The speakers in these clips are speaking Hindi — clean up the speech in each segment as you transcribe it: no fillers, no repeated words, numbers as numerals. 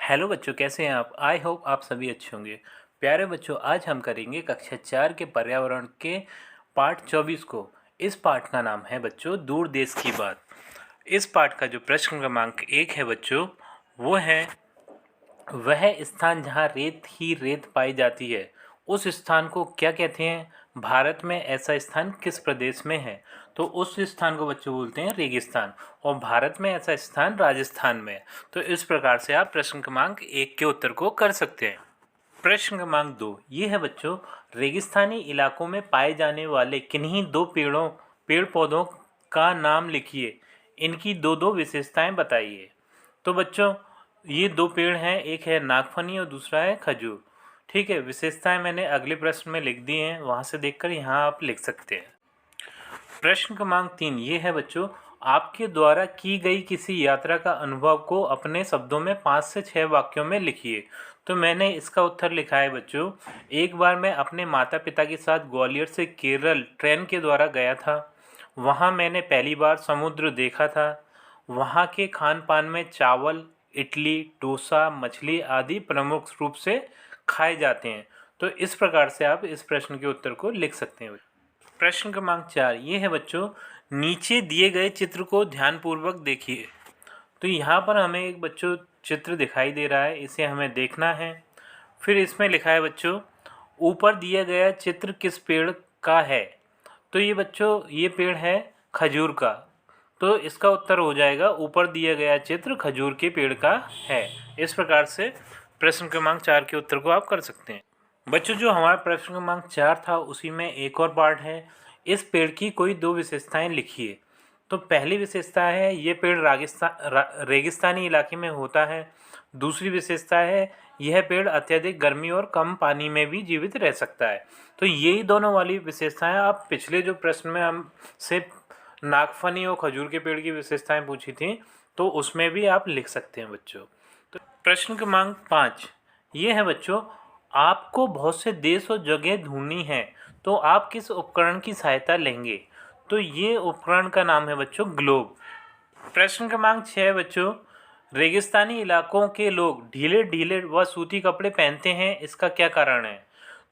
हेलो बच्चों, कैसे हैं आप? आई होप आप सभी अच्छे होंगे। प्यारे बच्चों, आज हम करेंगे कक्षा 4 के पर्यावरण के पाठ 24 को। इस पाठ का नाम है बच्चों दूर देश की बात। इस पाठ का जो प्रश्न क्रमांक 1 है बच्चों, वो है वह स्थान जहाँ रेत ही रेत पाई जाती है उस स्थान को क्या कहते हैं? भारत में ऐसा स्थान किस प्रदेश में है? तो उस स्थान को बच्चों बोलते हैं रेगिस्तान, और भारत में ऐसा स्थान राजस्थान में है। तो इस प्रकार से आप प्रश्न क्रमांक 1 के उत्तर को कर सकते हैं। प्रश्न क्रमांक 2 ये है बच्चों, रेगिस्तानी इलाकों में पाए जाने वाले किन्हीं दो पेड़ पौधों का नाम लिखिए। इनकी दो दो विशेषताएं बताइए। तो बच्चों, ये दो पेड़ हैं, एक है नागफनी और दूसरा है खजूर। ठीक है, विशेषताएं मैंने अगले प्रश्न में लिख दी हैं, वहां से देखकर यहाँ आप लिख सकते हैं। प्रश्न क्रमांक 3 ये है बच्चों, आपके द्वारा की गई किसी यात्रा का अनुभव को अपने शब्दों में 5 से 6 वाक्यों में लिखिए। तो मैंने इसका उत्तर लिखा है बच्चों, एक बार मैं अपने माता पिता के साथ ग्वालियर से केरल ट्रेन के द्वारा गया था। वहाँ मैंने पहली बार समुद्र देखा था। वहाँ के खान पान में चावल, इडली, डोसा, मछली आदि प्रमुख रूप से खाए जाते हैं। तो इस प्रकार से आप इस प्रश्न के उत्तर को लिख सकते हैं। प्रश्न क्रमांक 4 ये है बच्चों, नीचे दिए गए चित्र को ध्यानपूर्वक देखिए। तो यहाँ पर हमें एक बच्चों चित्र दिखाई दे रहा है, इसे हमें देखना है। फिर इसमें लिखा है बच्चों, ऊपर दिया गया चित्र किस पेड़ का है? तो ये बच्चों, ये पेड़ है खजूर का। तो इसका उत्तर हो जाएगा, ऊपर दिया गया चित्र खजूर के पेड़ का है। इस प्रकार से प्रश्न क्रमांक 4 के उत्तर को आप कर सकते हैं। बच्चों, जो हमारा प्रश्न क्रमांक 4 था उसी में एक और पार्ट है, इस पेड़ की कोई दो विशेषताएं लिखिए। तो पहली विशेषता है, ये पेड़ रेगिस्तानी इलाके में होता है। दूसरी विशेषता है, यह पेड़ अत्यधिक गर्मी और कम पानी में भी जीवित रह सकता है। तो यही दोनों वाली विशेषताएं आप पिछले जो प्रश्न में हमसे नागफनी और खजूर के पेड़ की विशेषताएं पूछी थी, तो उसमें भी आप लिख सकते हैं बच्चों। तो प्रश्न क्रमांक 5 ये है बच्चों, आपको बहुत से देश और जगह ढूंढनी है, तो आप किस उपकरण की सहायता लेंगे? तो ये उपकरण का नाम है बच्चों ग्लोब। प्रश्न क्रमांक 6 बच्चों, रेगिस्तानी इलाकों के लोग ढीले ढीले व सूती कपड़े पहनते हैं, इसका क्या कारण है?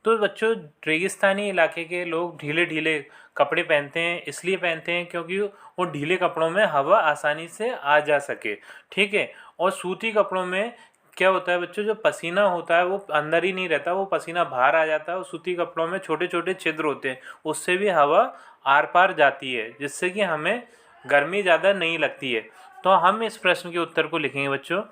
तो बच्चों, रेगिस्तानी इलाके के लोग ढीले ढीले कपड़े पहनते हैं, इसलिए पहनते हैं क्योंकि वो ढीले कपड़ों में हवा आसानी से आ जा सके। ठीक है, और सूती कपड़ों में क्या होता है बच्चों, जो पसीना होता है वो अंदर ही नहीं रहता, वो पसीना बाहर आ जाता है, और सूती कपड़ों में छोटे छोटे छिद्र होते हैं, उससे भी हवा आर पार जाती है, जिससे कि हमें गर्मी ज़्यादा नहीं लगती है। तो हम इस प्रश्न के उत्तर को लिखेंगे बच्चों,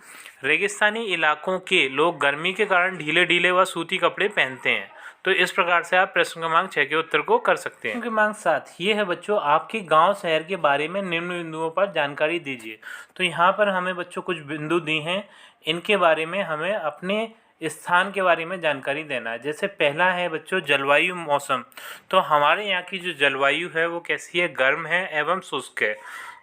रेगिस्तानी इलाकों के लोग गर्मी के कारण ढीले ढीले व सूती कपड़े पहनते हैं। तो इस प्रकार से आप प्रश्न क्रमांक 6 के उत्तर को कर सकते हैं। प्रश्न क्रमांक 7 ये है बच्चों, आपके गांव शहर के बारे में निम्न बिंदुओं पर जानकारी दीजिए। तो यहाँ पर हमें बच्चों कुछ बिंदु दी हैं, इनके बारे में हमें अपने स्थान के बारे में जानकारी देना है। जैसे पहला है बच्चों जलवायु मौसम। तो हमारे यहाँ की जो जलवायु है वो कैसी है? गर्म है एवं शुष्क है।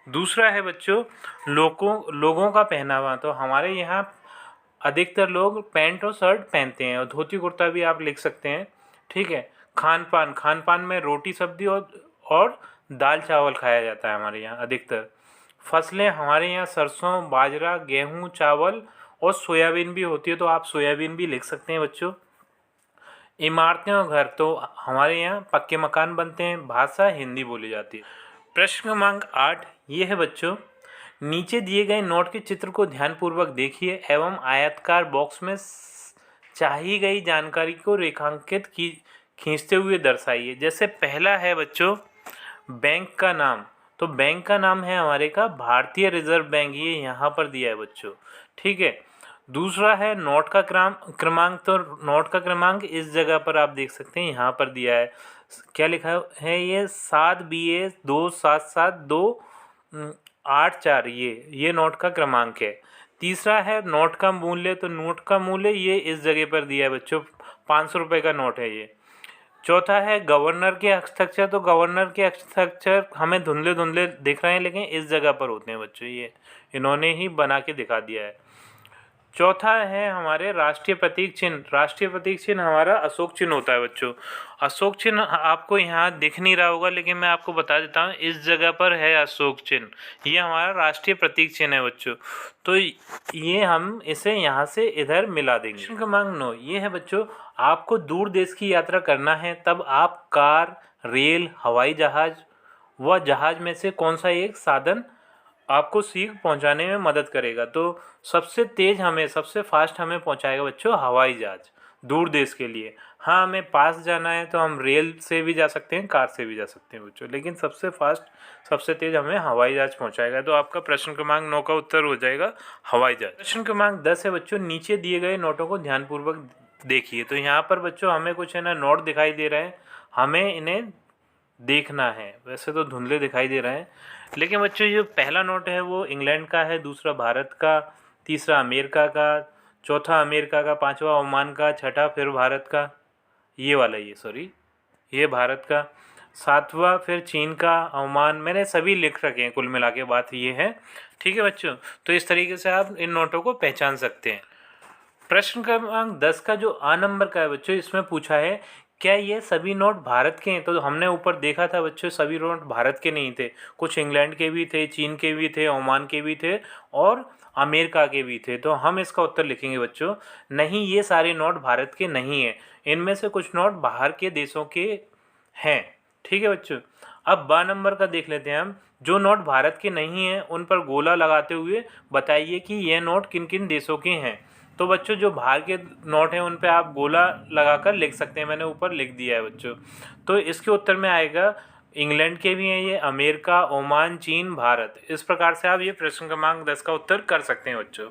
दूसरा है बच्चों लोगों का पहनावा। तो हमारे यहाँ अधिकतर लोग पैंट और शर्ट पहनते हैं, और धोती कुर्ता भी आप लिख सकते हैं। ठीक है, खान पान में रोटी सब्जी और दाल चावल खाया जाता है हमारे यहाँ अधिकतर। फसलें हमारे यहाँ सरसों, बाजरा, गेहूँ, चावल और सोयाबीन भी होती है, तो आप सोयाबीन भी लिख सकते हैं बच्चों। इमारतें और घर, तो हमारे यहाँ पक्के मकान बनते हैं, भाषा हिंदी बोली जाती है। प्रश्न क्रमांक 8 ये है बच्चों, नीचे दिए गए नोट के चित्र को ध्यानपूर्वक देखिए एवं आयताकार बॉक्स में चाही गई जानकारी को रेखांकित खींचते हुए दर्शाइए। जैसे पहला है बच्चों बैंक का नाम। तो बैंक का नाम है हमारे का भारतीय रिजर्व बैंक, ये यहाँ पर दिया है बच्चों। ठीक है, दूसरा है नोट का क्रमांक। तो नोट का क्रमांक इस जगह पर आप देख सकते हैं, यहाँ पर दिया है। क्या लिखा है? ये 7BA 27728 ये नोट का क्रमांक है। तीसरा है नोट का मूल्य। तो नोट का मूल्य ये इस जगह पर दिया है बच्चों, 500 रुपये का नोट है ये। चौथा है गवर्नर के हस्ताक्षर। तो गवर्नर के हस्ताक्षर हमें धुंधले धुंधले दिख रहे हैं, लेकिन इस जगह पर होते हैं बच्चों, ये इन्होंने ही बना के दिखा दिया है। चौथा है हमारे राष्ट्रीय प्रतीक चिन्ह। राष्ट्रीय प्रतीक चिन्ह हमारा अशोक चिन्ह होता है बच्चों। अशोक चिन्ह आपको यहाँ दिख नहीं रहा होगा, लेकिन मैं आपको बता देता हूँ, इस जगह पर है अशोक चिन्ह। ये हमारा राष्ट्रीय प्रतीक चिन्ह है बच्चों। तो ये हम इसे यहाँ से इधर मिला देंगे। प्रश्न क्रमांक 9 ये है बच्चों, आपको दूर देश की यात्रा करना है, तब आप कार, रेल, हवाई जहाज व जहाज में से कौन सा एक साधन आपको सीख पहुंचाने में मदद करेगा। तो सबसे तेज़ हमें, सबसे फास्ट हमें पहुंचाएगा बच्चों हवाई जहाज, दूर देश के लिए। हाँ, हमें पास जाना है तो हम रेल से भी जा सकते हैं, कार से भी जा सकते हैं बच्चों, लेकिन सबसे फास्ट, सबसे तेज़ हमें हवाई जहाज पहुंचाएगा। तो आपका प्रश्न क्रमांक 9 का उत्तर हो जाएगा हवाई जहाज। प्रश्न क्रमांक 10 है बच्चों, नीचे दिए गए नोटों को ध्यानपूर्वक देखिए। तो यहाँ पर बच्चों हमें कुछ है ना नोट दिखाई दे रहे हैं, हमें इन्हें देखना है। वैसे तो धुंधले दिखाई दे रहे हैं, लेकिन बच्चों जो पहला नोट है वो इंग्लैंड का है, दूसरा भारत का, तीसरा अमेरिका का, चौथा अमेरिका का, पांचवा ओमान का, छठा फिर भारत का, ये वाला, ये सॉरी ये भारत का, सातवां फिर चीन का, ओमान, मैंने सभी लिख रखे हैं, कुल मिला के बात ये है। ठीक है बच्चों, तो इस तरीके से आप इन नोटों को पहचान सकते हैं। प्रश्न क्रमांक 10 का जो आ नंबर का है बच्चों, इसमें पूछा है क्या ये सभी नोट भारत के हैं। तो हमने ऊपर देखा था बच्चों, सभी नोट भारत के नहीं थे, कुछ इंग्लैंड के भी थे, चीन के भी थे, ओमान के भी थे और अमेरिका के भी थे। तो हम इसका उत्तर लिखेंगे बच्चों, नहीं, ये सारे नोट भारत के नहीं हैं, इनमें से कुछ नोट बाहर के देशों के हैं। ठीक है बच्चों, अब बा नंबर का देख लेते हैं हम, जो नोट भारत के नहीं हैं उन पर गोला लगाते हुए बताइए कि ये नोट किन किन देशों के हैं। तो बच्चों जो बाहर के नोट हैं उन पे आप गोला लगाकर लिख सकते हैं, मैंने ऊपर लिख दिया है बच्चों। तो इसके उत्तर में आएगा इंग्लैंड के भी हैं ये, अमेरिका, ओमान, चीन, भारत। इस प्रकार से आप ये प्रश्न क्रमांक 10 का उत्तर कर सकते हैं बच्चों।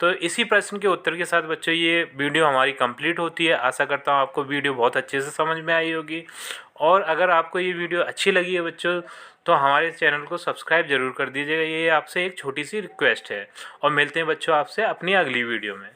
तो इसी प्रश्न के उत्तर के साथ बच्चों ये वीडियो हमारी कंप्लीट होती है। आशा करता हूँ आपको वीडियो बहुत अच्छे से समझ में आई होगी, और अगर आपको ये वीडियो अच्छी लगी है बच्चों तो हमारे चैनल को सब्सक्राइब जरूर कर दीजिएगा। ये आपसे एक छोटी सी रिक्वेस्ट है, और मिलते हैं बच्चों आपसे अपनी अगली वीडियो में।